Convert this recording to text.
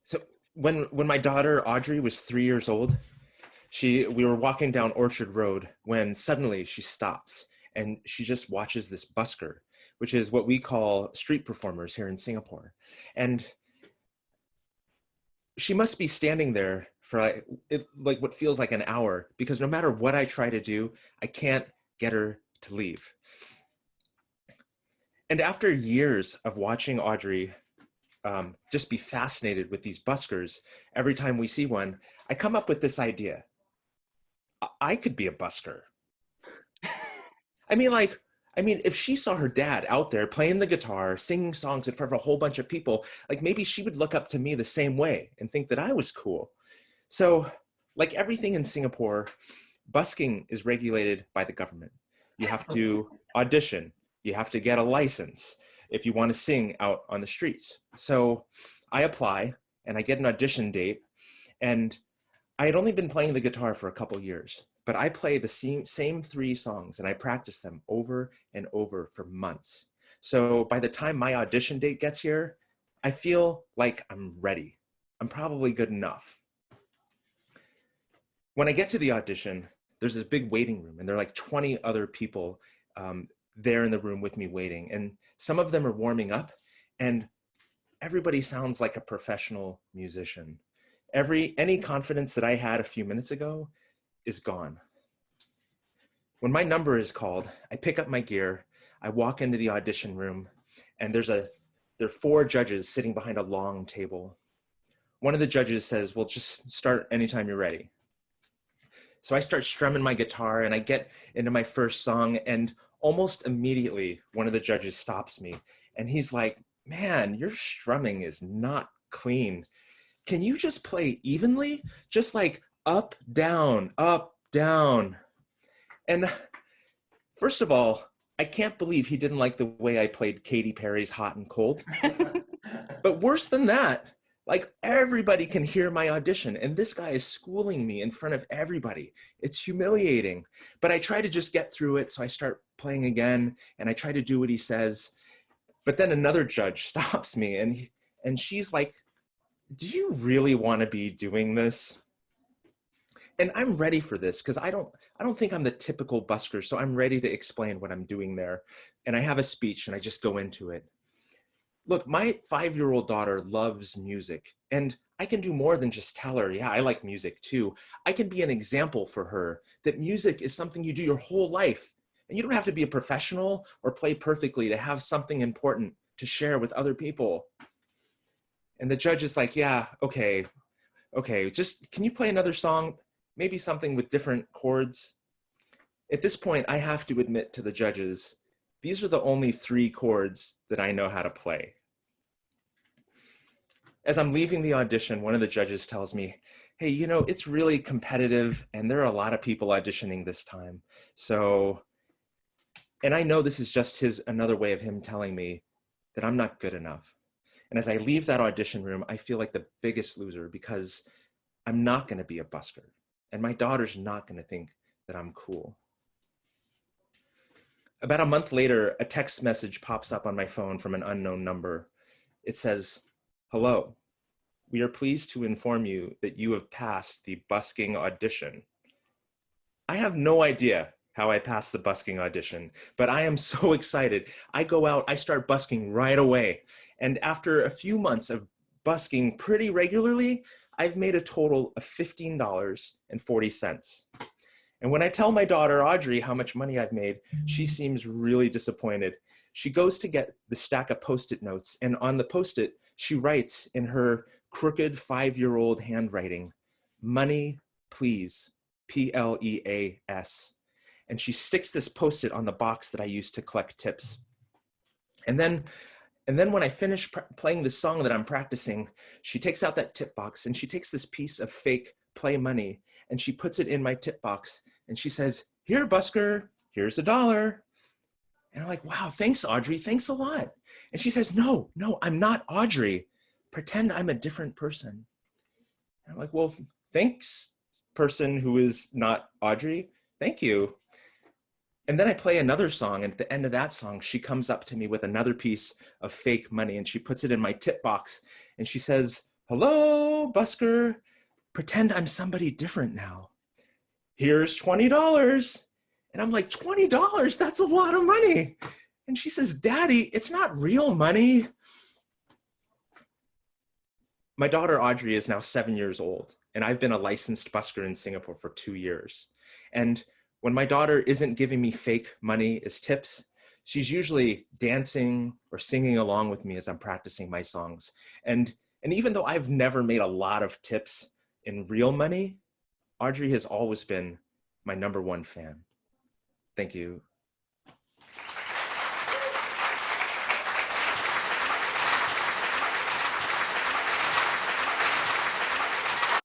So when my daughter Audrey was 3 years old, we were walking down Orchard Road when suddenly she stops and she just watches this busker, which is what we call street performers here in Singapore. And she must be standing there for like what feels like an hour, because no matter what I try to do, I can't get her to leave. And after years of watching Audrey just be fascinated with these buskers, every time we see one, I come up with this idea. I could be a busker. I mean, like, if she saw her dad out there playing the guitar, singing songs in front of a whole bunch of people, like maybe she would look up to me the same way and think that I was cool. So, like everything in Singapore, busking is regulated by the government. You have to audition. You have to get a license if you want to sing out on the streets. So I apply and I get an audition date, and I had only been playing the guitar for a couple years, but I play the same 3 songs and I practice them over and over for months. So by the time my audition date gets here, I feel like I'm ready. I'm probably good enough. When I get to the audition, there's this big waiting room and there are like 20 other people there in the room with me waiting. And some of them are warming up and everybody sounds like a professional musician. Any confidence that I had a few minutes ago is gone. When my number is called, I pick up my gear, I walk into the audition room, and there are 4 judges sitting behind a long table. One of the judges says, well, just start anytime you're ready. So I start strumming my guitar and I get into my first song, and almost immediately one of the judges stops me and he's like, man, your strumming is not clean. Can you just play evenly? Just like up, down, up, down. And first of all, I can't believe he didn't like the way I played Katy Perry's Hot and Cold. But worse than that, like everybody can hear my audition and this guy is schooling me in front of everybody. It's humiliating, but I try to just get through it. So I start playing again and I try to do what he says. But then another judge stops me and she's like, do you really want to be doing this? And I'm ready for this because I don't think I'm the typical busker. So I'm ready to explain what I'm doing there. And I have a speech and I just go into it. Look, my 5-year-old daughter loves music and I can do more than just tell her, yeah, I like music too. I can be an example for her that music is something you do your whole life. And you don't have to be a professional or play perfectly to have something important to share with other people. And the judge is like, yeah, okay, just can you play another song? Maybe something with different chords. At this point, I have to admit to the judges, these are the only 3 chords that I know how to play. As I'm leaving the audition, one of the judges tells me, hey, you know, it's really competitive and there are a lot of people auditioning this time. So, and I know this is just another way of him telling me that I'm not good enough. And as I leave that audition room, I feel like the biggest loser because I'm not going to be a busker. And my daughter's not going to think that I'm cool. About a month later, a text message pops up on my phone from an unknown number. It says, hello, we are pleased to inform you that you have passed the busking audition. I have no idea how I passed the busking audition, but I am so excited. I go out, I start busking right away. And after a few months of busking pretty regularly, I've made a total of $15.40. And when I tell my daughter, Audrey, how much money I've made, she seems really disappointed. She goes to get the stack of Post-it notes, and on the Post-it, she writes in her crooked 5-year-old handwriting, money, please, P-L-E-A-S. And she sticks this Post-it on the box that I use to collect tips. And then when I finish playing the song that I'm practicing, she takes out that tip box and she takes this piece of fake play money and she puts it in my tip box and she says, here, Busker, here's $1. And I'm like, wow, thanks, Audrey, thanks a lot. And she says, no, I'm not Audrey. Pretend I'm a different person. And I'm like, well, thanks, person who is not Audrey. Thank you. And then I play another song, and at the end of that song, she comes up to me with another piece of fake money, and she puts it in my tip box, and she says, Hello, Busker. Pretend I'm somebody different now. Here's $20. And I'm like, $20? That's a lot of money. And she says, Daddy, it's not real money. My daughter Audrey is now 7 years old, and I've been a licensed busker in Singapore for 2 years. And when my daughter isn't giving me fake money as tips, she's usually dancing or singing along with me as I'm practicing my songs. And even though I've never made a lot of tips in real money, Audrey has always been my #1 fan. Thank you.